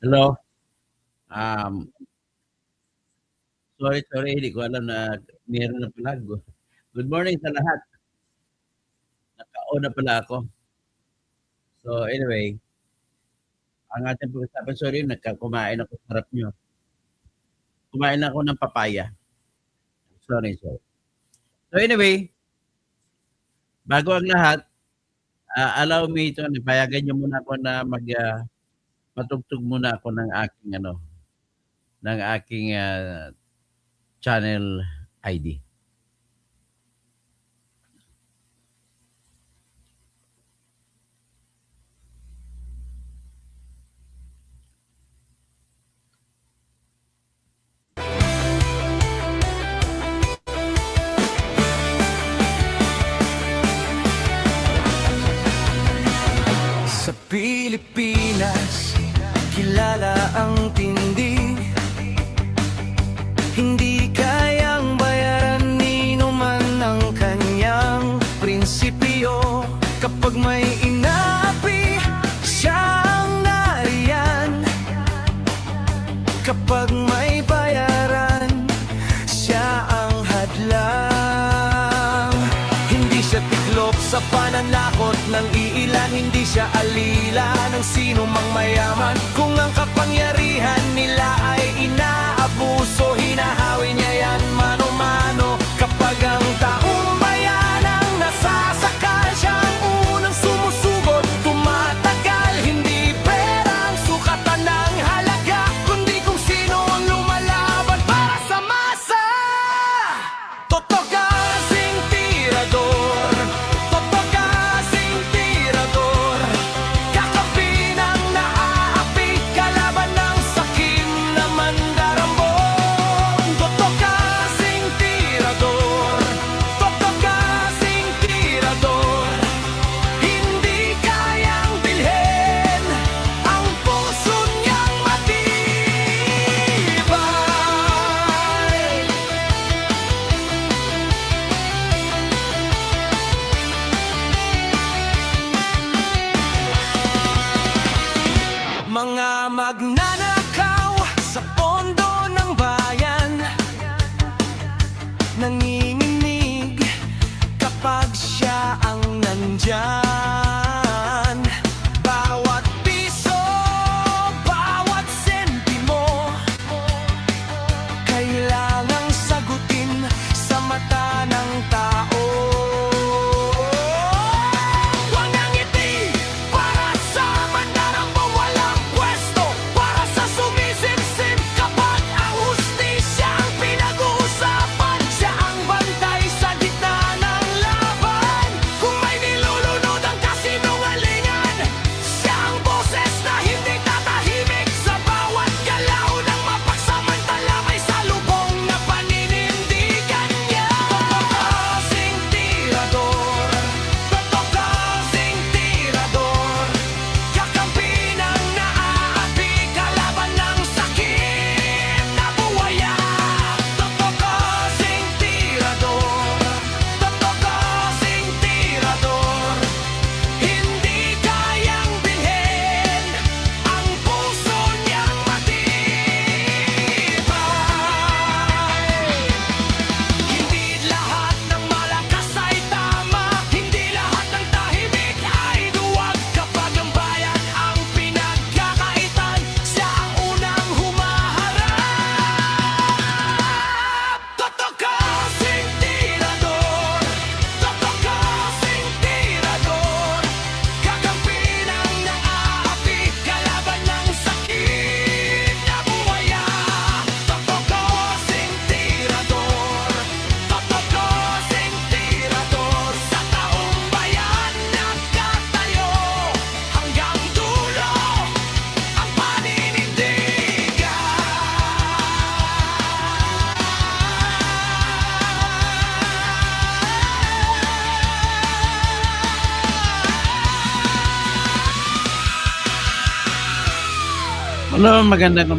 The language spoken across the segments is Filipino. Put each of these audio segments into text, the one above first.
Hello? Um, sorry, hindi ko alam na meron na pala. Good morning sa lahat. Naka-on na pala ako. So anyway, ang ating pag-usapan, sorry, kumain ako sa harap niyo. Kumain ako ng papaya. Sorry. So anyway, bago ang lahat, allow me to, payagan niyo muna ako na matugtog muna ako ng aking channel ID. Sa Pilipinas, kilala ang tindi. Hindi kayang bayaran ni numan ang kanyang prinsipyo. Kapag may inaapi, siya ang nariyan. Kapag may bayaran, siya ang hadlang. Hindi siya tiklop sa pananakot ng iilan. Hindi siya alila ng sino mang mayaman. Kung ang kapangyarihan nila ay inaabuso, hinahawi niya yan mano-mano. Kapag ang taong bayan ang nasasakal, siya ang unang sumusugot, tumatagal. Hindi pera ang sukatan ng halaga, kundi kung sino ang lumalaban para sa masa. Totoo kasing tirador, totoo kasing tirador, kakampi ng naaapi, kalaban ng sakim na mandarambon. Totoo kasing tirador, totoo kasing tirador, hindi kayang bilhin ang puso niyang matibay. Mga magnanakaw sa pondo ng bayan, nanginginig kapag siya ang nandyan. Bawat piso, bawat sentimo, kailangang sagutin sa mata ng tao. Walang ngiti para sa mandarambong walang pwesto, para sa sumisipsip kapag ang hustisya ang pinag-uusapan. Siya ang bantay sa gitna ng laban. Kung may nilulunod ang kasinungalingan, siya ang boses na hindi tatahimik. Sa bawat galaw ng mapagsamantala may salubong na paninindigan niya. Totoo kasing tirador, totoo kasing tirador, kakampi ng naaapi, kalaban ng sakit na buwaya. Totoo kasing tirador, totoo kasing tirador, hindi kayang bilhin ang puso niyang matibay. Hindi lahat ng malakas ay tama, hindi lahat ng tahimik ay duwag. Kapag ang bayan ang pinagkakaitan, siya ang unang humaharap. Totoo kasing tirador, totoo kasing tirador, kakampi ng naaapi, kalaban ng sakit na buwaya. Totoo kasing tirador, totoo kasing tirador, sa taong bayan nagkatayo, hanggang dulo ang paninindigan. Hello, magandang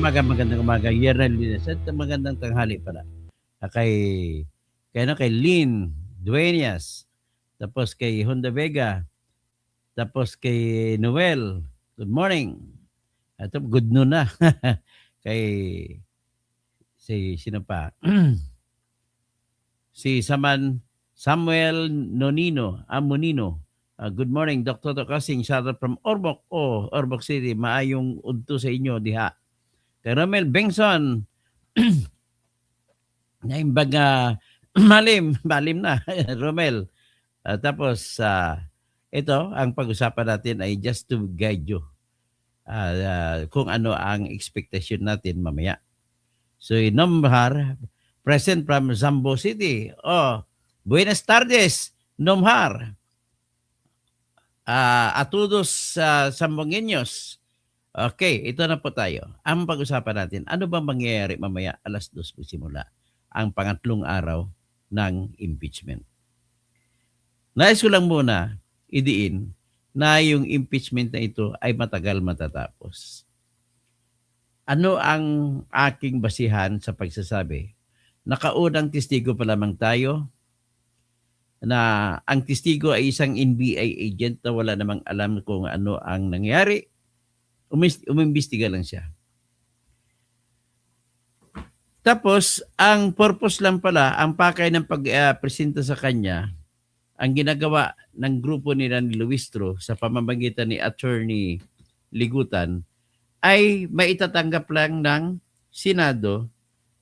umaga, Yerel Linas, at magandang tanghali pala. Kay Lynn Dueñas, tapos kay Honda Vega, tapos kay Noel. Good morning. Ito, good noon na. Kay, sino pa? Si Samuel Monino. Good morning, Dr. Kasing. Shout out from Ormoc. Ormoc City. Maayong udto sa inyo, diha. Kay Romel Bengson. Naimbag malim na, Romel. Tapos, ito, ang pag-usapan natin ay just to guide you kung ano ang expectation natin mamaya. So, Nomhar, present from Zambo City. Buenas tardes, Nomhar. A todos Sambueños. Okay, ito na po tayo. Ang pag-usapan natin, ano ba mangyayari mamaya 2:00 po simula ang pangatlong araw ng impeachment. Nais ko lang muna idiin na yung impeachment na ito ay matagal matatapos. Ano ang aking basihan sa pagsasabi? Nakaunang testigo pa lamang tayo na ang testigo ay isang NBI agent na wala namang alam kung ano ang nangyari. Umimbestiga lang siya. Tapos, ang purpose lang pala, ang pakay ng pag-presenta sa kanya, ang ginagawa ng grupo nila ni Luistro sa pamamagitan ni Attorney Ligutan ay maitatanggap lang ng Senado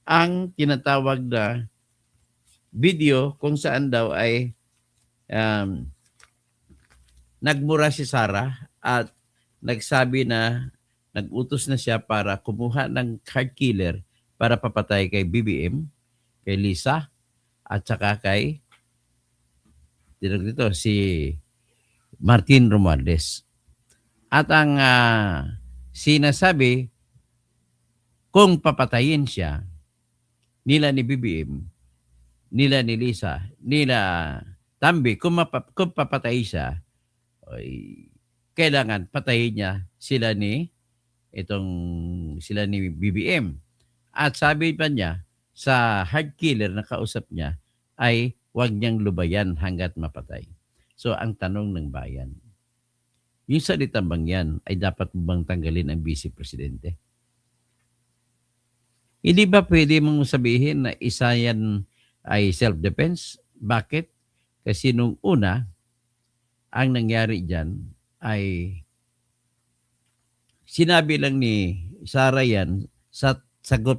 ang tinatawag na video kung saan daw ay nagmura si Sara at nagsabi na nag-utos na siya para kumuha ng card killer para papatay kay BBM, kay Lisa, at saka kay si Martin Romualdez. At ang sinasabi, kung papatayin siya, nila ni BBM, nila ni Lisa, nila Tambi, kung papatay siya, kailangan patayin niya sila ni BBM. At sabi pa niya, sa hard killer na kausap niya, ay huwag niyang lubayan hanggat mapatay. So, ang tanong ng bayan, yung salitang bang yan ay dapat bang tanggalin ang Vice Presidente? Hindi ba pwede mong sabihin na isa yan ay self-defense? Bakit? Kasi nung una, ang nangyari dyan ay sinabi lang ni Sara yan sa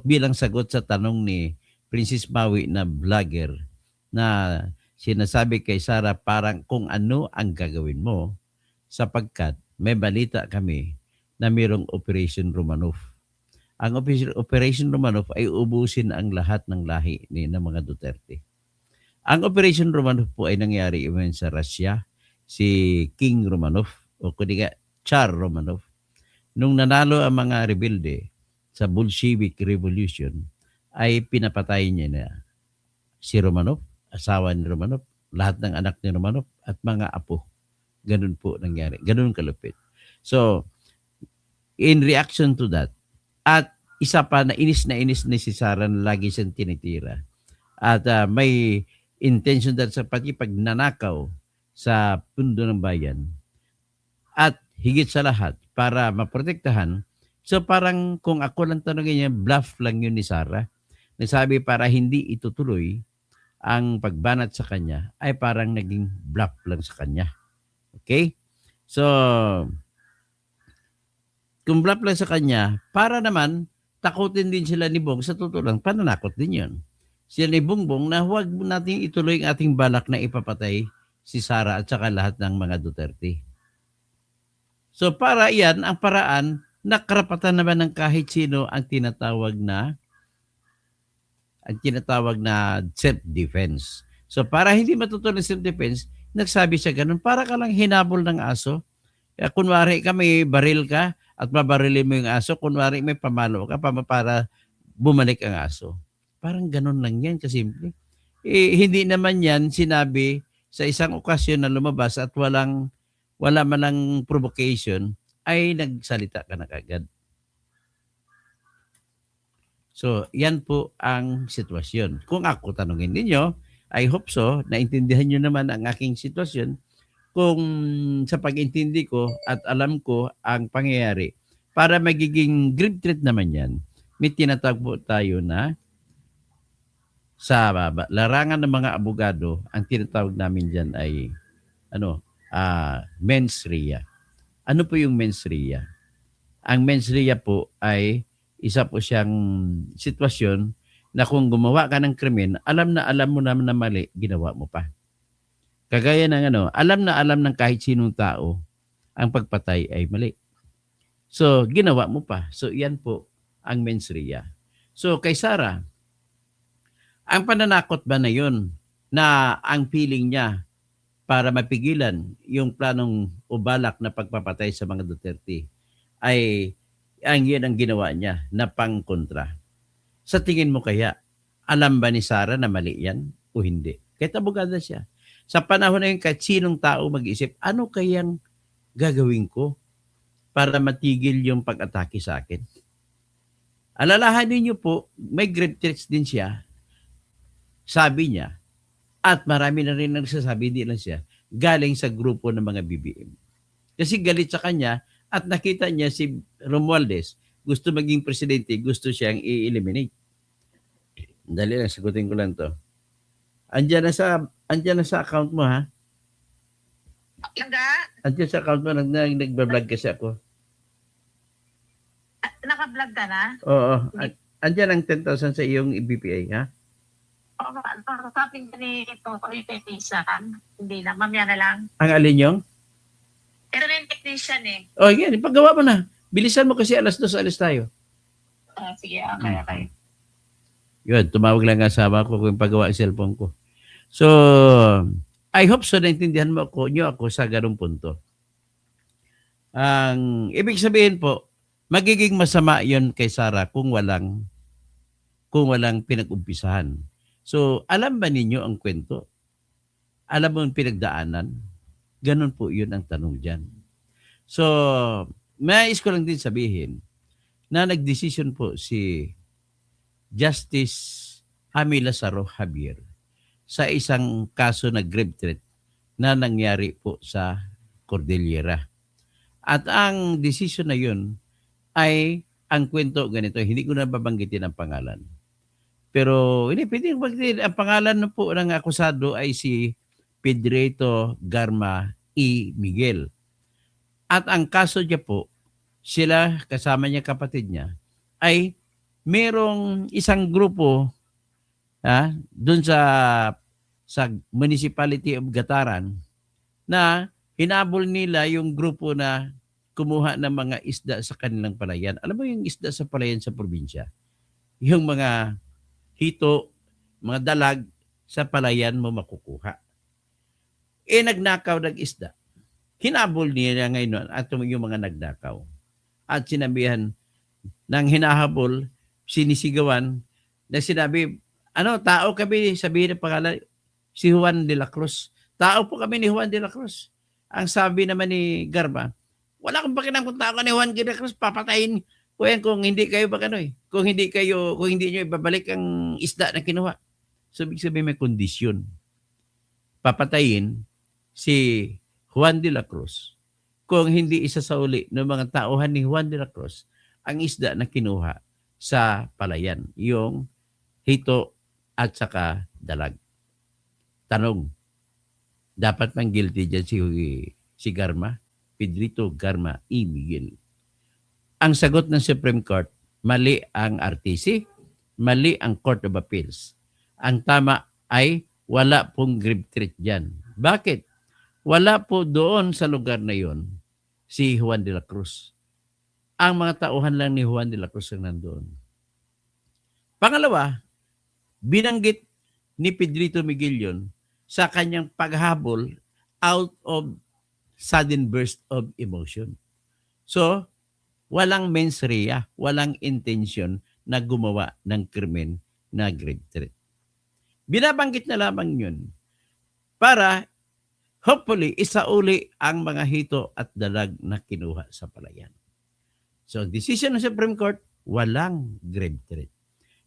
bilang sagot sa tanong ni Princess Maui na vlogger na sinasabi kay Sara parang kung ano ang gagawin mo sapagkat may balita kami na mayroong Operation Romanov. Ang Operation Romanov ay ubusin ang lahat ng lahi ng mga Duterte. Ang Operation Romanov po ay nangyari sa Russia, si King Romanov o kundi nga Tsar Romanov. Nung nanalo ang mga rebelde sa Bolshevik Revolution, ay pinapatay niya na si Romanov, asawa ni Romanov, lahat ng anak ni Romanov at mga apo. Ganun po nangyari. Ganun kalupit. So, in reaction to that, at isa pa na inis na si Sara na lagi siyang tinitira. At may intention dahil sa pati pagnanakaw sa pundo ng bayan. At higit sa lahat, para maprotektahan, so parang kung ako lang tanongin niya, bluff lang yun ni Sara. Nasabi para hindi itutuloy ang pagbanat sa kanya ay parang naging bluff lang sa kanya. Okay? So, kung bluff lang sa kanya, para naman takutin din sila ni Bong. Sa totoo lang, pananakot din yun. Sila ni Bongbong na huwag natin ituloy ang ating balak na ipapatay si Sara at saka lahat ng mga Duterte. So para iyan ang paraan na karapatan naman ng kahit sino ang tinatawag na self-defense. So para hindi matutuloy self-defense, nagsabi siya ganun, para ka lang hinabol ng aso. Kaya kunwari ka may baril ka at mabarilin mo yung aso, kunwari may pamalo ka para bumalik ang aso. Parang ganun lang yan kasimple. Hindi naman yan sinabi sa isang okasyon na lumabas at wala man lang provocation, ay nagsalita ka na kagad. So, yan po ang sitwasyon. Kung ako tanungin ninyo, I hope so, naintindihan nyo naman ang aking sitwasyon. Kung sa pag-intindi ko at alam ko ang pangyayari, para magiging grave threat naman yan, may tinatawag po tayo na sa larangan ng mga abogado, ang tinatawag namin dyan ay mens rea. Ano po yung mens rea? Ang mens rea po ay isa po siyang sitwasyon na kung gumawa ka ng krimen, alam mo naman na mali, ginawa mo pa. Kagaya ng alam na alam ng kahit sinong tao ang pagpatay ay mali. So, ginawa mo pa. So, yan po ang mens rea. So, kay Sarah, ang pananakot ba na yun na ang feeling niya para mapigilan yung planong o balak na pagpapatay sa mga Duterte ay yan ang ginawa niya na pangkontra? Sa tingin mo kaya, alam ba ni Sarah na mali yan o hindi? Kahit abogada siya. Sa panahon na yun, kahit sinong tao mag-isip, ano kayang gagawin ko para matigil yung pag-atake sa akin? Alalahanin niyo po, may grave threats din siya. Sabi niya, at marami na rin nagsasabi, di lang siya, galing sa grupo ng mga BBM. Kasi galit sa kanya at nakita niya si Romualdez, gusto maging presidente, gusto siyang i-eliminate. Dali lang, sagutin ko lang to. Andiyan na sa account mo, ha? Andiyan sa account mo, nagbablog kasi ako. Naka-vlog ka na? Oo. Andiyan ang 10,000 sa iyong BPA, ha? Sabi ni ito, yung technician. Hindi na, mamaya na lang. Ang alin yung? Ito na yung technician eh. Oh, yan. Ipagawa mo na. Bilisan mo kasi alas 2 alis tayo. Sige, okay. Yun, tumawag lang ang asawa ko kung pagawa ang cellphone ko. So, I hope so naintindihan mo ako sa ganung punto. Ang ibig sabihin po, magiging masama yon kay Sarah kung walang pinag-umpisahan. So, alam ba ninyo ang kwento? Alam mo ang pinagdaanan? Ganun po yun ang tanong dyan. So, mais ko lang din sabihin na nagdesisyon po si Justice Amy Lazaro Javier sa isang kaso na grave threat na nangyari po sa Cordillera. At ang desisyon na yun ay ang kwento ganito. Hindi ko na babanggitin ang pangalan. Pero hindi pwedeng banggitin. Ang pangalan na po ng akusado ay si Pedrito Garma E. Miguel. At ang kaso niya po, sila kasama niya kapatid niya, ay merong isang grupo doon sa Municipality of Gataran na hinabol nila yung grupo na kumuha ng mga isda sa kanilang palayan. Alam mo yung isda sa palayan sa probinsya? Yung mga hito, mga dalag sa palayan mo makukuha. Nagnakaw ng isda. Hinabol nila ngayon at yung mga nagnakaw. At sinabihan ng hinahabol, sinisigawan, na sinabi, tao kami, sabihin ng pangalan, si Juan de la Cruz. Tao po kami ni Juan de la Cruz. Ang sabi naman ni Garma, wala akong pakinang kung tao ka ni Juan de la Cruz, papatayin ko yan kung hindi kayo kung hindi nyo ibabalik ang isda na kinuha. So, ibig sabihin may kondisyon. Papatayin si Juan de la Cruz kung hindi isasauli ng mga tauhan ni Juan de la Cruz ang isda na kinuha sa palayan, yung hito at saka dalag. Tanong, dapat mang guilty dyan si Garma? Pedrito Garma E. Miguel. Ang sagot ng Supreme Court, mali ang RTC, mali ang Court of Appeals. Ang tama ay wala pong grave threat dyan. Bakit? Wala po doon sa lugar na yon si Juan de la Cruz. Ang mga tauhan lang ni Juan de la Cruz ang nandoon. Pangalawa, binanggit ni Pedrito Miguel yun sa kanyang paghabol out of sudden burst of emotion. So, walang mens rea, walang intention na gumawa ng krimen na grave threat. Binabanggit na lamang yun para hopefully isauli ang mga hito at dalag na kinuha sa palayan. So, decision ng Supreme Court, walang grave threat.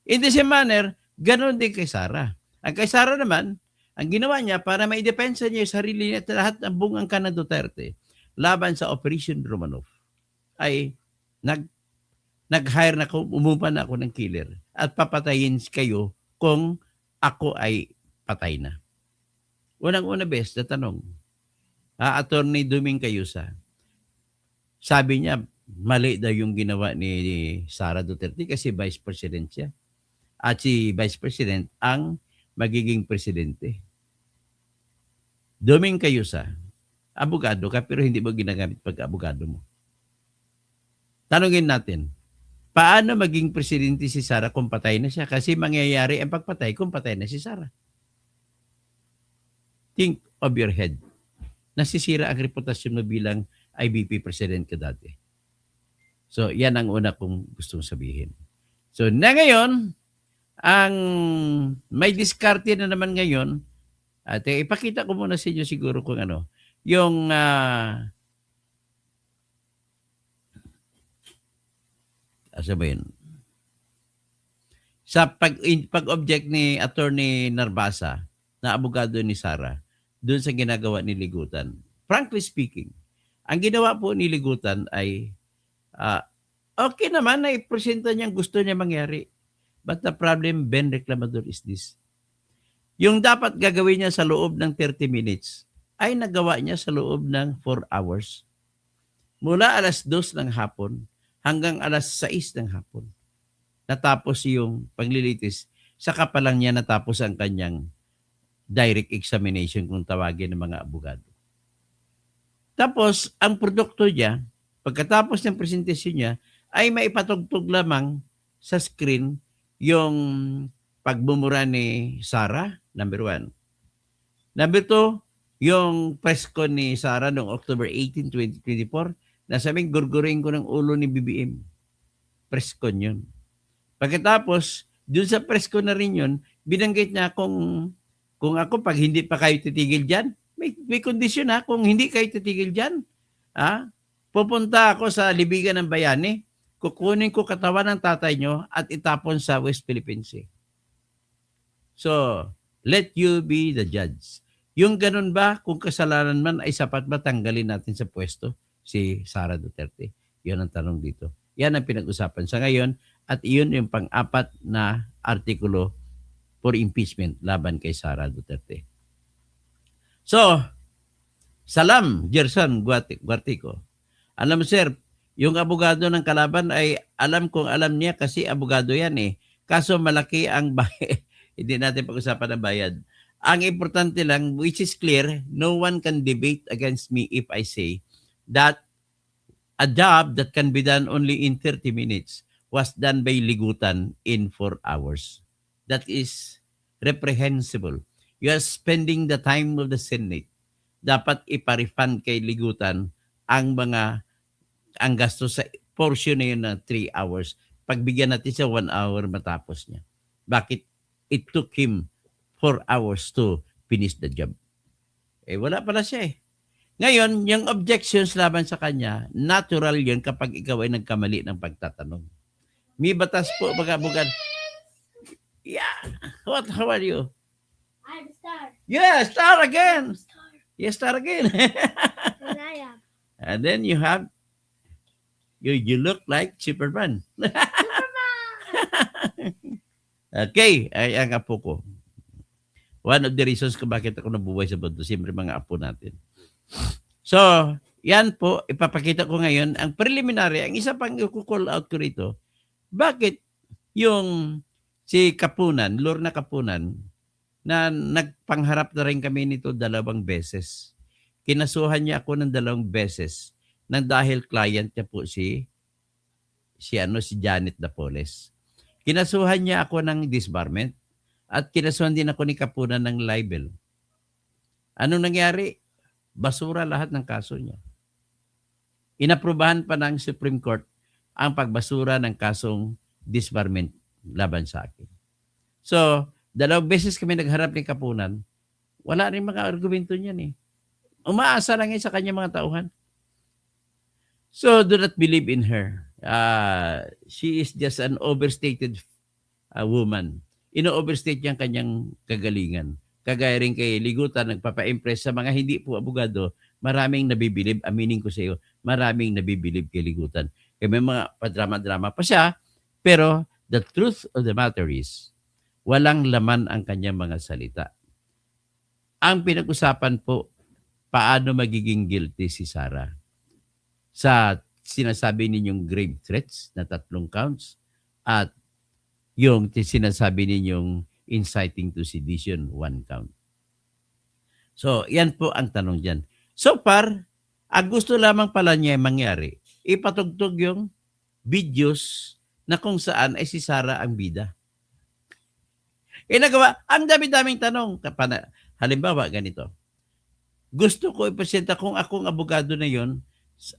In the same manner, ganoon din kay Sarah. Ang kay Sarah naman, ang ginawa niya para maidepensa niya yung sarili niya at lahat ng bungang ka ng Duterte laban sa Operation Romanov ay nag-hire na ako, umupa na ako ng killer at papatayin kayo kung ako ay patay na. Unang-una bes, na tanong, Attorney Duming Cayusa, sabi niya, mali daw yung ginawa ni Sara Duterte kasi Vice President siya. At si Vice President ang magiging presidente. Duming Cayusa, abogado ka pero hindi mo ginagamit pag-abogado mo. Tanungin natin, paano maging presidente si Sara kung patay na siya? Kasi mangyayari ang pagpatay kung patay na si Sara. Think of your head. Nasisira ang reputasyon mo bilang IBP president ka dati. So, yan ang una kong gustong sabihin. So, na ngayon, ang may diskarte na naman ngayon, at ipakita ko muna sa inyo siguro kung ano, yung asa ba yun? Sa pag-object ni Attorney Narbasa na abogado ni Sara doon sa ginagawa ni Ligutan. Frankly speaking, ang ginawa po ni Ligutan ay okay naman na ipresenta niyang gusto niya mangyari. But the problem, Ben Reclamador, is this. Yung dapat gagawin niya sa loob ng 30 minutes ay nagawa niya sa loob ng 4 hours. Mula alas 2 ng hapon hanggang alas 6 ng hapon. Natapos yung paglilitis. Saka pa lang niya natapos ang kanyang direct examination kung tawagin ng mga abogado. Tapos, ang produkto niya, pagkatapos ng presentasyon niya, ay maipatugtog lamang sa screen yung pagbumura ni Sara, number 1. Number 2, yung press con ni Sara noong October 18, 2024, na sabing gurgurin ko ng ulo ni BBM. Press con yun. Pagkatapos, dun sa press con na rin yun, binanggit niya kung ako, pag hindi pa kayo titigil dyan, may kondisyon kung hindi kayo titigil dyan, pupunta ako sa Libigan ng Bayani, kukunin ko katawan ng tatay nyo at itapon sa West Philippine Sea. So, let you be the judge. Yung ganun ba, kung kasalanan man ay sapat ba tanggalin natin sa pwesto si Sara Duterte? Yun ang tanong dito. Yan ang pinag-usapan sa ngayon at iyon yung pang-apat na artikulo for impeachment laban kay Sara Duterte. So, salam, Gerson Guartico. Alam mo sir, yung abogado ng kalaban ay alam niya kasi abogado yan eh. Kaso malaki ang bayad. Hindi natin pag-usapan ang bayad. Ang importante lang, which is clear, no one can debate against me if I say that a job that can be done only in 30 minutes was done by Ligutan in 4 hours. That is reprehensible. You are spending the time of the Senate. Dapat iparefund kay Ligutan ang gasto sa portion na yun na 3 hours. Pagbigyan natin siya 1 hour matapos niya. Bakit it took him 4 hours to finish the job? Wala pala siya eh. Ngayon, yung objections laban sa kanya, natural yun kapag ikaw ay nagkamali ng pagtatanong. May batas po, abogado. Yeah. How are you? I'm Star. Yeah, star again. Star. Yes, star again. And I am. And then you look like Superman. Okay, ay ang apo ko. One of the reasons kung bakit ako nabuhay sa mundo, siyempre mga apo natin. So, yan po, ipapakita ko ngayon ang preliminary, ang isa pang i-call out ko rito, bakit yung si Kapunan, Lorna Kapunan, na nagpangharap na rin kami nito 2 beses. Kinasuhan niya ako ng 2 beses nang dahil client niya po si Janet Dapoles. Kinasuhan niya ako ng disbarment at kinasuhan din ako ni Kapunan ng libel. Anong nangyari? Basura lahat ng kaso niya. Inaprubahan pa ng Supreme Court ang pagbasura ng kasong disbarment laban sa akin. So, 2 beses kami nagharap ni Kapunan, wala rin mga argumento niyan eh. Umaasa lang sa kanya mga tauhan. So, do not believe in her. She is just an overstated woman. Ino-overstate niya ang kanyang kagalingan. Kagaya rin kay Ligutan, nagpapa-impress sa mga hindi po abogado, maraming nabibilib, aminin ko sa iyo, maraming nabibilib kay Ligutan. may mga padrama-drama pa siya, pero the truth of the matter is, walang laman ang kanyang mga salita. Ang pinag-usapan po, paano magiging guilty si Sarah sa sinasabi ninyong grave threats na 3 counts at yung sinasabi ninyong inciting to sedition 1 count. So, yan po ang tanong dyan. So far, ang gusto lamang pala niya mangyari, ipatugtog yung videos na kung saan ay si Sarah ang bida. Nagawa, ang dami-daming tanong. Halimbawa, ganito. Gusto ko ipresenta kung akong abogado na yon,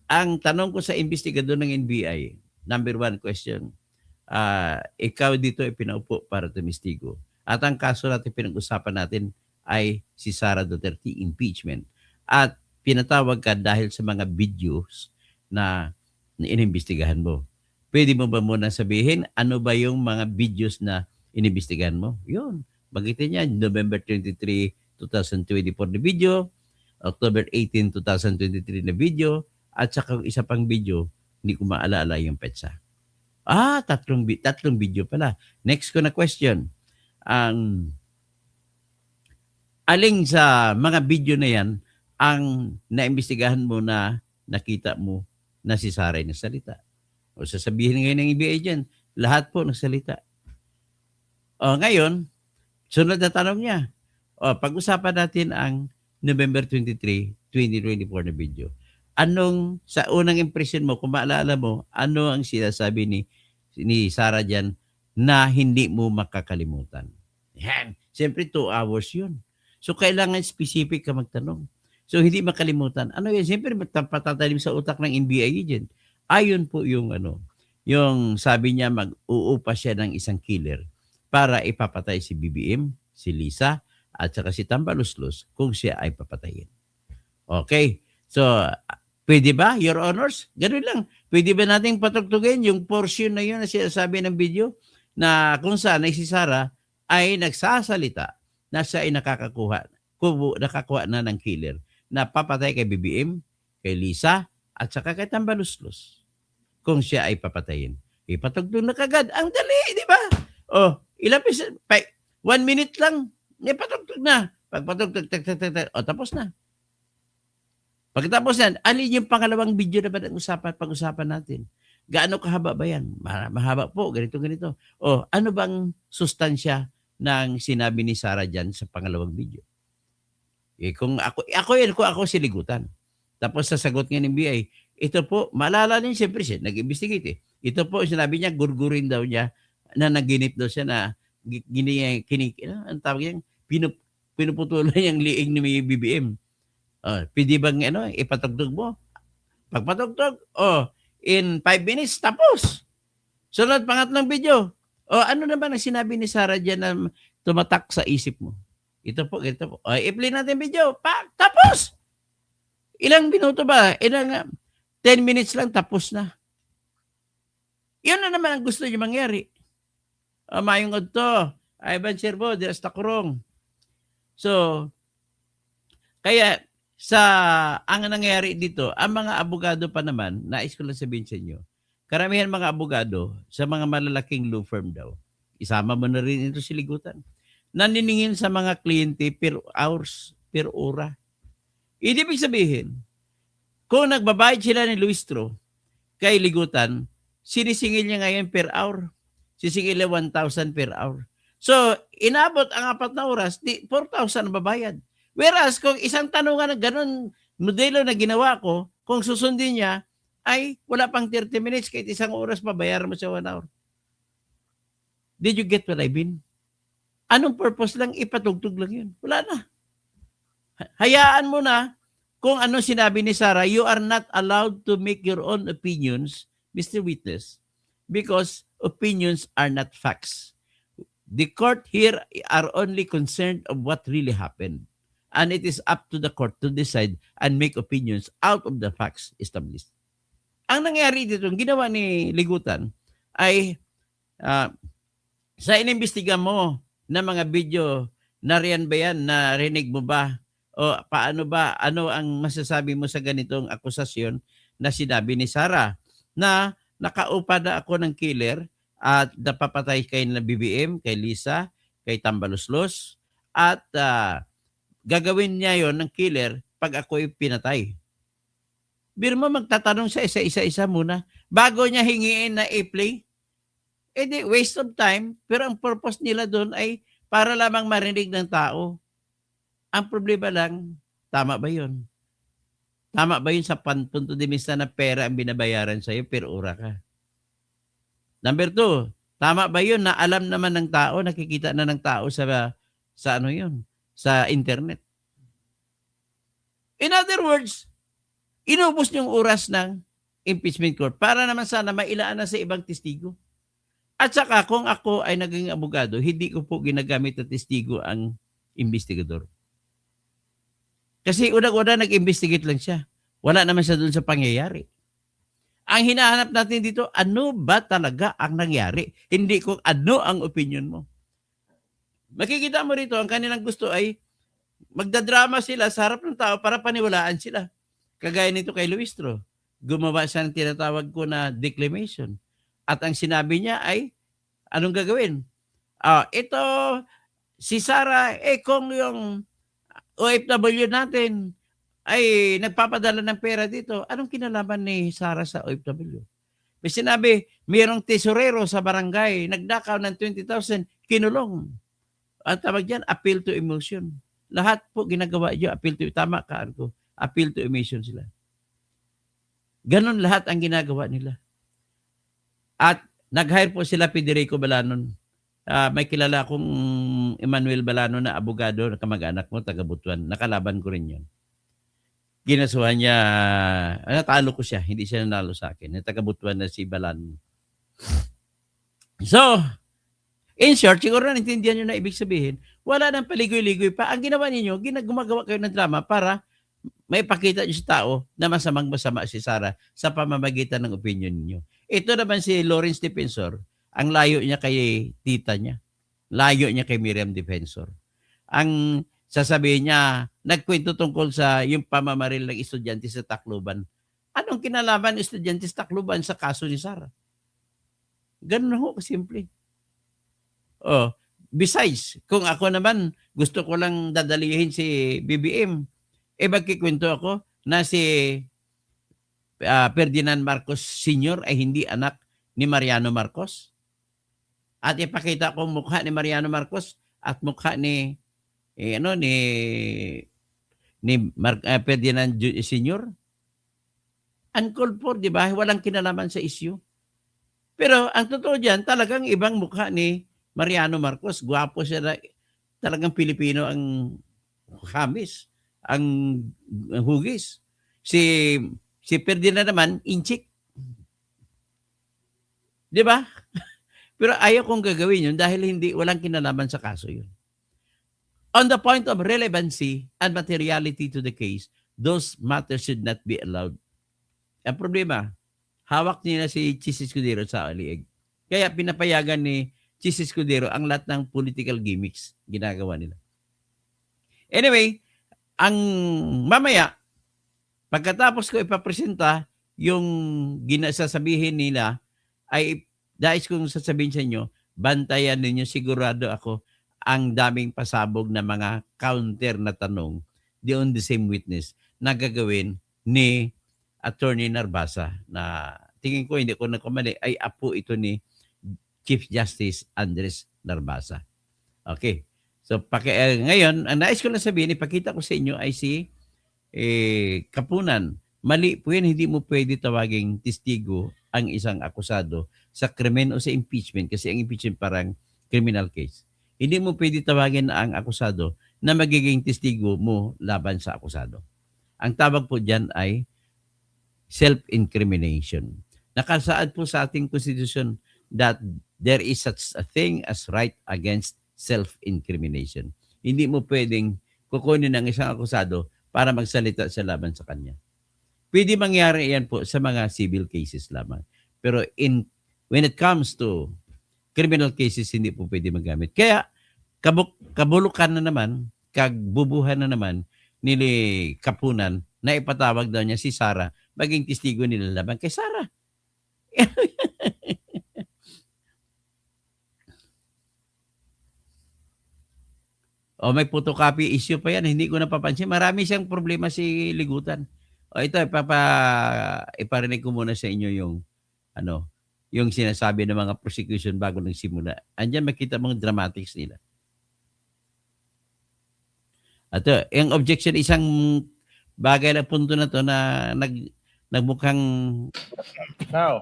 ang tanong ko sa investigador ng NBI, number 1 question, ikaw dito ay pinaupo para tumistigo. At ang kaso natin pinag-usapan natin ay si Sara Duterte impeachment. At pinatawag ka dahil sa mga videos na inimbestigahan mo. Pwede mo ba muna sabihin ano ba yung mga videos na inimbestigahan mo? Yun. Bagitin niya, November 23, 2024 na video, October 18, 2023 na video, at saka isa pang video, hindi ko maalala yung petsa. Tatlong video pala. Next ko na question. Aling sa mga video na yan, ang naimbestigahan mo na nakita mo na si Sarah na salita? O sasabihin ngayon ng NBI dyan, lahat po nagsalita. Ngayon, sunod na tanong niya. Pag-usapan natin ang November 23, 2024 na video. Anong, sa unang impression mo, kung maalala mo, ano ang sinasabi ni Sarah dyan na hindi mo makakalimutan? Yan. Siyempre, 2 hours yun. So, kailangan specific ka magtanong. So, hindi makalimutan. Ano yan? Siyempre, patatalim sa utak ng NBI agent. Ayon po yung yung sabi niya mag-uupa siya ng isang killer para ipapatay si BBM, si Lisa, at saka si Tambaluslos kung siya ay papatayin. Okay. So, pwede ba, Your Honors? Ganun lang. Pwede ba nating patugtugin yung portion na yun na sinasabi ng video na kung saan ay si Sarah ay nagsasalita na siya ay nakakuha na ng killer na papatay kay BBM, kay Lisa, at saka kay Tambaluslos kung siya ay papatayin. Ipatugtog na kagad. Ang dali, di ba? Ilang 1 minute lang, ipatugtog na. Pagpatugtog, tapos na. Pagkatapos yan, alin yung pangalawang video na ba pag-usapan natin? Gaano kahaba ba yan? Mahaba po, ganito. Ano bang sustansya ng sinabi ni Sarah dyan sa pangalawang video? Kung ako siligutan. Tapos sasagot nga ng BI, ito po, maalala niyo siyempre siya, nag-investigate Ito po, sinabi niya, gurgurin daw niya, na naginip daw siya na, ang tawag niya, pinuputulan niyang liig ni BBM. Pwede bang ipatugtog mo? Pagpatugtog, in 5 minutes, tapos. Sunod, pangatlong video. Ano naman ang sinabi ni Sarah dyan na tumatak sa isip mo? Ito po, ganito po. I-play natin video. Tapos! Ilang minuto ba? 10 minutes lang, tapos na. Yun na naman ang gusto niyo mangyari. Mayong adto. Ivan Servo, di hasta kurong. So, kaya ang nangyayari dito, ang mga abogado pa naman, nais ko lang sabihin sa inyo, karamihan mga abogado sa mga malalaking law firm daw, isama mo na rin ito siligutan, naniningin sa mga kliyente per hours, per ora. Ibig sabihin, kung nagbabayad sila ni Luistro kay ligutan, sinisingil niya ngayon per hour. Sisingil niya 1,000 per hour. So, inabot ang 4 na oras, 4,000 ang babayad. Whereas, kung isang tanungan na ganun, modelo na ginawa ko, kung susundin niya, ay wala pang 30 minutes, kahit 1 oras, babayaran mo sa 1 hour. Did you get what I mean? Anong purpose lang? Ipatugtog lang yun. Wala na. Hayaan mo na kung ano sinabi ni Sarah, you are not allowed to make your own opinions, Mr. Witness, because opinions are not facts. The court here are only concerned of what really happened. And it is up to the court to decide and make opinions out of the facts established. Ang nangyari dito, ginawa ni Ligutan, ay sa inimbestiga mo na mga video, nariyan ba yan, narinig mo ba? O paano ba, ano ang masasabi mo sa ganitong akusasyon na sinabi ni Sarah na nakaupa na ako ng killer at napapatay kay na BBM, kay Lisa, kay Tambaluslos, at gagawin niya yon ng killer pag ako'y pinatay. Biro mo magtatanong sa isa-isa muna bago niya hingiin na i-play. Di waste of time, pero ang purpose nila doon ay para lamang marinig ng tao. Ang problema lang, tama ba yun? Tama ba yun sa punto de vista na pera ang binabayaran sa'yo per ora ka? Number 2, tama ba yun na alam naman ng tao, nakikita na ng tao sa ano yun, sa internet? In other words, inubos yung oras ng impeachment court para naman sana mailaan na sa ibang testigo. At saka kung ako ay naging abogado, hindi ko po ginagamit na testigo ang investigador. Kasi unang-una nag-investigate lang siya. Wala naman siya doon sa pangyayari. Ang hinahanap natin dito, ano ba talaga ang nangyari? Hindi kung ano ang opinion mo. Makikita mo rito, ang kanilang gusto ay magdadrama sila sa harap ng tao para paniwalaan sila. Kagaya nito kay Luistro. Gumawa siya ng tinatawag ko na declamation. At ang sinabi niya ay, anong gagawin? Ito, si Sarah, kung yung OFW natin ay nagpapadala ng pera dito, anong kinalaman ni Sarah sa OFW? May sinabi, mayroong tesorero sa barangay, nagdakaw ng 20,000, kinulong. Ang tawag dyan, appeal to emotion. Lahat po ginagawa dyan, appeal to, tama ka, Arko, appeal to emotion sila. Ganon lahat ang ginagawa nila. At nag-hire po sila Federico Balanon. May kilala akong Emmanuel Balano na abogado, na kamag-anak mo, taga Butuan. Nakalaban ko rin yun. Ginasuhan niya, natalo ko siya, hindi siya nanalo sa akin. Taga Butuan na si Balano. So, in short, siguro naintindihan nyo na ibig sabihin, wala nang paligoy-ligoy pa. Ang ginawa ninyo, gumagawa kayo ng drama para may pakita nyo sa tao na masamang-masama si Sarah sa pamamagitan ng opinion niyo. Ito naman si Lawrence Defensor, ang layo niya kay tita niya. Layo niya kay Miriam Defensor. Ang sasabihin niya, nagkwento tungkol sa yung pamamaril ng estudyante sa Tacloban. Anong kinalaman ng estudyante sa Tacloban sa kaso ni Sarah? Ganun ho, kasimple. Besides, kung ako naman gusto ko lang dadalihin si BBM, magkikwento ako na si Ferdinand Marcos Sr. ay hindi anak ni Mariano Marcos. At ipakita ko mukha ni Mariano Marcos at mukha ni Ferdinand Sr. Uncalled for, di ba? Walang kinalaman sa issue. Pero ang totoo diyan, talagang ibang mukha ni Mariano Marcos. Gwapo siya, talagang Pilipino ang hamis, ang hugis. Si Ferdinand naman, inchik. Di ba? Pero ayaw kong gagawin yun dahil walang kinalaman sa kaso yun. On the point of relevancy and materiality to the case, those matters should not be allowed. Ang problema, hawak nila si Chis Escudero sa aliig. Kaya pinapayagan ni Chis Escudero ang lahat ng political gimmicks ginagawa nila. Anyway, ang mamaya, pagkatapos ko ipapresenta yung sasabihin nila, ay dahil kung sasabihin sa inyo, bantayan ninyo, sigurado ako, ang daming pasabog na mga counter na tanong on the same witness na gagawin ni Attorney Narbasa na tingin ko, hindi ko nakamali, ay apo ito ni Chief Justice Andres Narbasa. Okay. So, ngayon, ang nais ko lang sabihin, ipakita ko sa inyo ay si Kapunan. Mali po yan, hindi mo pwede tawaging testigo ang isang akusado sa krimen o sa impeachment kasi ang impeachment parang criminal case. Hindi mo pwede tawagin ang akusado na magiging testigo mo laban sa akusado. Ang tawag po dyan ay self-incrimination. Nakasaad po sa ating konstitusyon that there is such a thing as right against self-incrimination. Hindi mo pwedeng kukunin ng isang akusado para magsalita sa laban sa kanya. Pwede mangyari yan po sa mga civil cases lamang. Pero when it comes to criminal cases, hindi po pwede magamit. Kaya, kabulukan na naman, kagbubuhan na naman ni Kapunan na ipatawag daw niya si Sarah maging testigo nila laban kay Sarah. O may photocopy issue pa yan, hindi ko napapansin. Marami siyang problema si Ligutan. O ito, iparinig ko muna sa inyo yung ano, yung sinasabi ng mga prosecution bago nagsimula. Andiyan makita mong dramatics nila. At yung objection, isang bagay na punto na to na nagmukhang Now,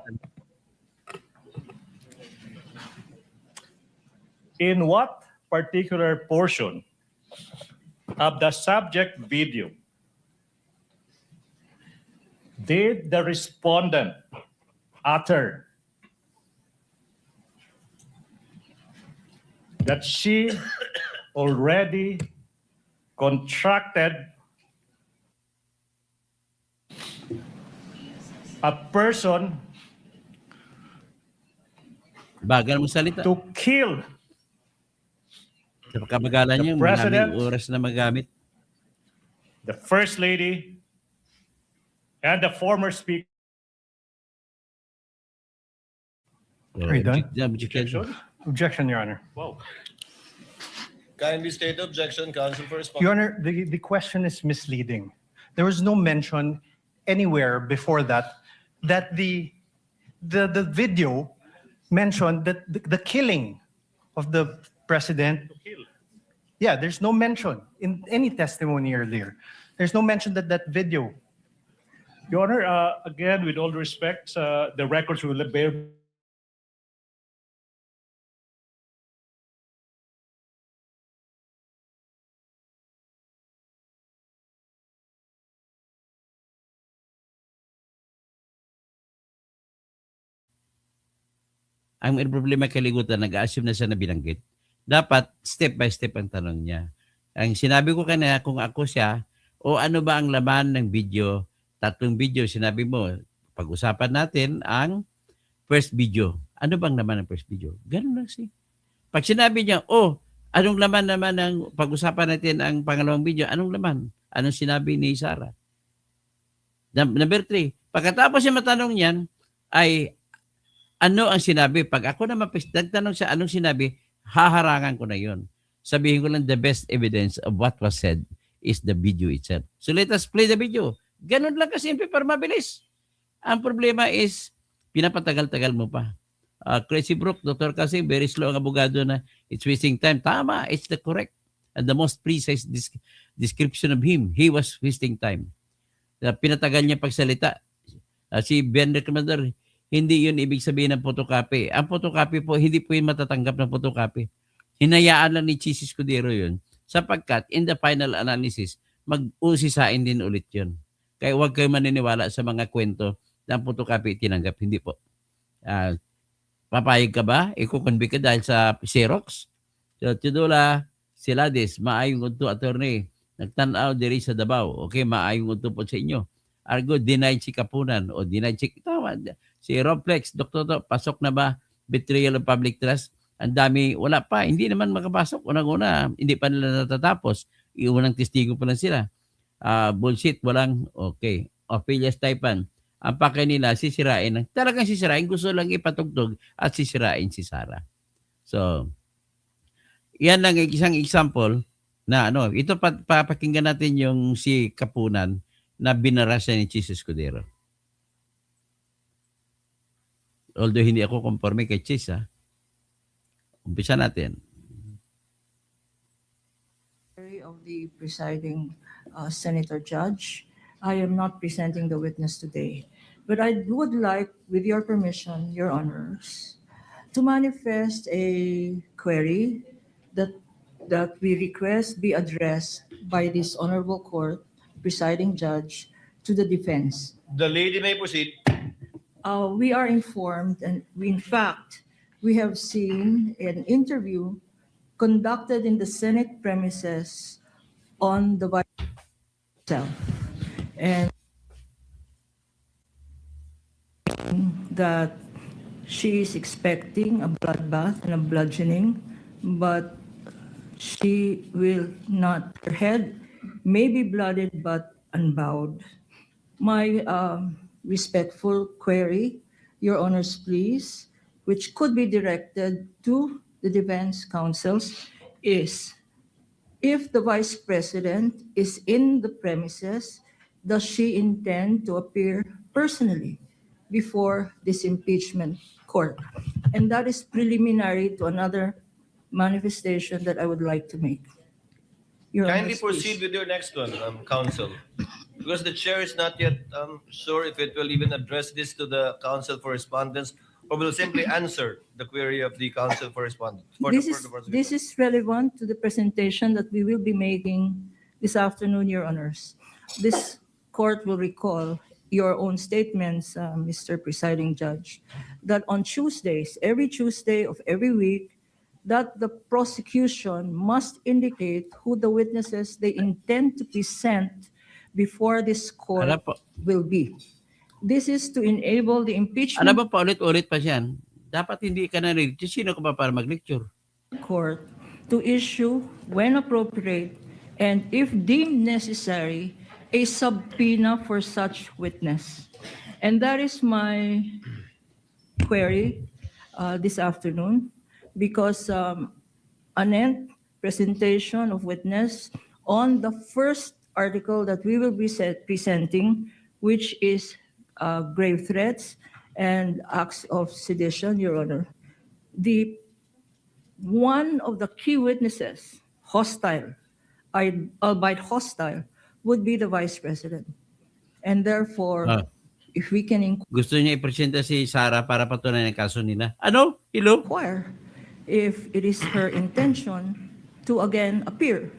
in what particular portion of the subject video did the respondent utter that she already contracted a person bagal mo salita. to kill Sa pagkamagalan niya, The President- maraming oras na magamit. the First Lady and the former Speaker? Are you done? Objection? Objection, Your Honor. Wow. Kindly state objection, Counsel for Response. Your Honor, the question is misleading. There was no mention anywhere before that the video mentioned that the killing of the president. Yeah, there's no mention in any testimony earlier. There's no mention that video. Your Honor, again, with all respect, the records will bear. Ang may problema kay Ligutan, nag-assume na siya na binanggit. Dapat step by step ang tanong niya. Ang sinabi ko kanina, kung ako siya, o ano ba ang laman ng video, tatlong video, sinabi mo, pag-usapan natin ang first video. Ano bang laman ng first video? Ganun lang siya. Pag sinabi niya, anong laman naman ng pag-usapan natin ang pangalawang video, anong laman? Anong sinabi ni Sarah? Number 3, pagkatapos siya matanong niyan, ay ano ang sinabi? Pag ako naman nagtanong siya anong sinabi, haharangan ko na yon. Sabihin ko lang the best evidence of what was said is the video itself. So let us play the video. Ganun lang kasimple para mabilis. Ang problema is, pinapatagal-tagal mo pa. Crazy Brook, Dr. Kasim, very slow ang abogado na it's wasting time. Tama, it's the correct and the most precise description of him. He was wasting time. Pinatagal niya pagsalita. Si Ben Recommendor, hindi yun ibig sabihin ng photocopy. Ang photocopy po, hindi po yun matatanggap ng photocopy. Hinayaan lang ni Chis Escudero yun. Sapagkat, in the final analysis, mag-usisain din ulit yun. Kaya huwag kayo maniniwala sa mga kwento na ang photocopy tinanggap. Hindi po. Papayag ka ba? Iko-convict ka dahil sa Xerox? So, Tudula, Silades, maayong unto, attorney. Nagtanaw diri sa Davao. Okay, maayong unto po sa inyo. Argo, denied si Kapunan o denied si... Tama, si Roblex, Dr. pasok na ba? Betrayal of public trust. Ang dami, wala pa. Hindi naman makapasok. Unang-una, hindi pa nila natatapos. Iunang testigo pa lang sila. Bullshit, walang, okay. Ophelias Taipan. Ang pakay nila, sisirain. Talagang sisirain. Gusto lang ipatugtog at sisirain si Sarah. So, yan lang isang example na ito papakinggan natin yung si Kapunan na binara siya ni Chis Escudero. Although hindi ako conforme kay Chis, umpisa natin. Of the presiding Senator Judge, I am not presenting the witness today, but I would like, with your permission, Your Honors, to manifest a query that we request be addressed by this honorable court presiding judge to the defense. The lady may proceed. We are informed, and in fact, we have seen an interview conducted in the Senate premises on the vice itself, and that she is expecting a bloodbath and a bludgeoning, but she will not. Her head may be blooded but unbowed. My respectful query, Your Honor's pleas, which could be directed to the defense counsels, is if the Vice President is in the premises, does she intend to appear personally before this impeachment court? And that is preliminary to another manifestation that I would like to make. Your Kindly Honor's pleas. proceed with your next one, counsel. Because the chair is not yet sure if it will even address this to the counsel for respondents or will simply answer the query of the counsel for respondents. This is relevant to the presentation that we will be making this afternoon, Your Honors. This court will recall your own statements, Mr. Presiding Judge, that on Tuesdays, every Tuesday of every week, that the prosecution must indicate who the witnesses they intend to present before this court Ano po? will be. This is to enable the impeachment Ano ba paulit-ulit pa siyan? Dapat hindi ka narinig. Sino ka ba para mag-lecture? court to issue, when appropriate, and if deemed necessary, a subpoena for such witness. And that is my query this afternoon, because an presentation of witness on the first article that we will be presenting, which is grave threats and acts of sedition, Your Honor. One of the key witnesses, hostile, albeit hostile, would be the Vice President. And therefore, if we can Gusto niya ipresenta si Sara para patunayan ang kaso nila. Ano? Hello? inquire if it is her intention to again appear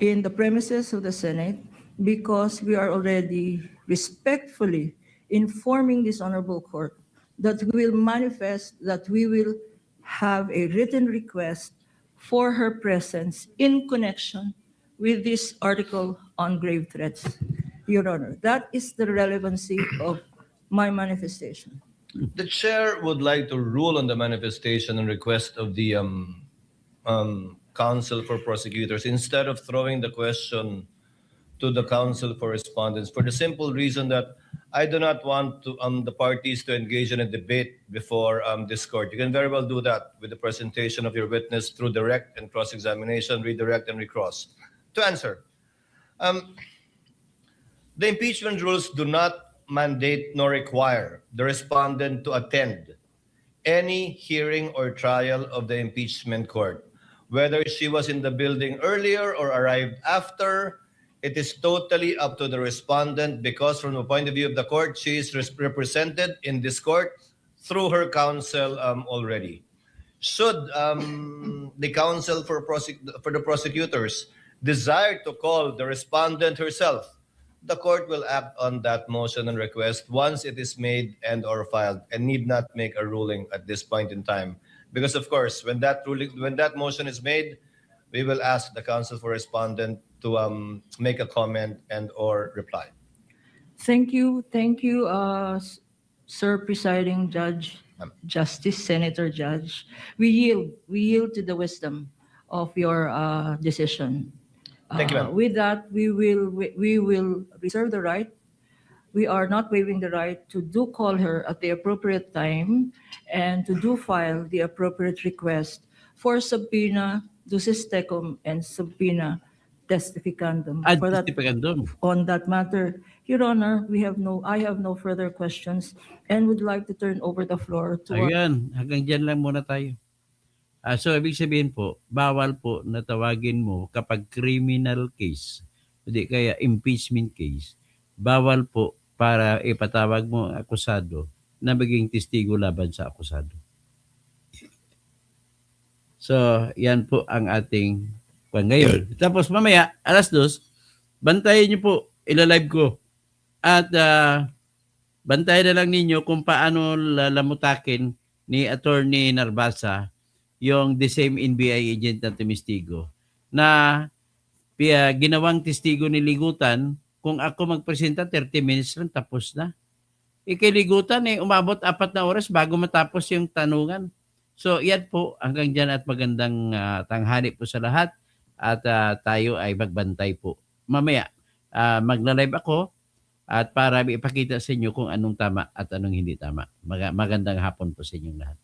in the premises of the Senate, because we are already respectfully informing this honorable court that we will manifest that we will have a written request for her presence in connection with this article on grave threats, Your Honor. That is the relevancy of my manifestation. The chair would like to rule on the manifestation and request of the counsel for prosecutors instead of throwing the question to the counsel for respondents, for the simple reason that I do not want to, the parties to engage in a debate before this court. You can very well do that with the presentation of your witness through direct and cross-examination, redirect and recross. To answer, the impeachment rules do not mandate nor require the respondent to attend any hearing or trial of the impeachment court. Whether she was in the building earlier or arrived after, it is totally up to the respondent, because from the point of view of the court, she is represented in this court through her counsel already. Should the counsel for the prosecutors desire to call the respondent herself, the court will act on that motion and request once it is made and or filed, and need not make a ruling at this point in time. Because of course, when that motion is made, we will ask the counsel for respondent to make a comment and or reply. Thank you, Sir Presiding Judge, Justice, Senator Judge. We yield to the wisdom of your decision. Thank you, ma'am. With that, we will reserve the right. We are not waiving the right to do call her at the appropriate time and to do file the appropriate request for subpoena ducis tecum and subpoena testificandum. For that, on that matter, Your Honor, I have no further questions and would like to turn over the floor to our Ayan, hanggang dyan lang muna tayo. So, ibig sabihin po, bawal po na tawagin mo kapag criminal case, hindi kaya impeachment case, bawal po para ipatawag mo ang akusado na maging testigo laban sa akusado. So, yan po ang ating ngayon. Tapos mamaya, 2:00, bantayan niyo po, ilalive ko. At bantayan na lang ninyo kung paano lalamutakin ni Attorney Narbasa yung the same NBI agent na testigo na ginawang testigo ni Ligutan. Kung ako magpresenta, 30 minutes lang, tapos na. Kay Ligutan, umabot 4 na oras bago matapos yung tanungan. So, yan po, hanggang dyan at magandang tanghali po sa lahat. At tayo ay magbantay po. Mamaya, magla-live ako at para ipakita sa inyo kung anong tama at anong hindi tama. Magandang hapon po sa inyong lahat.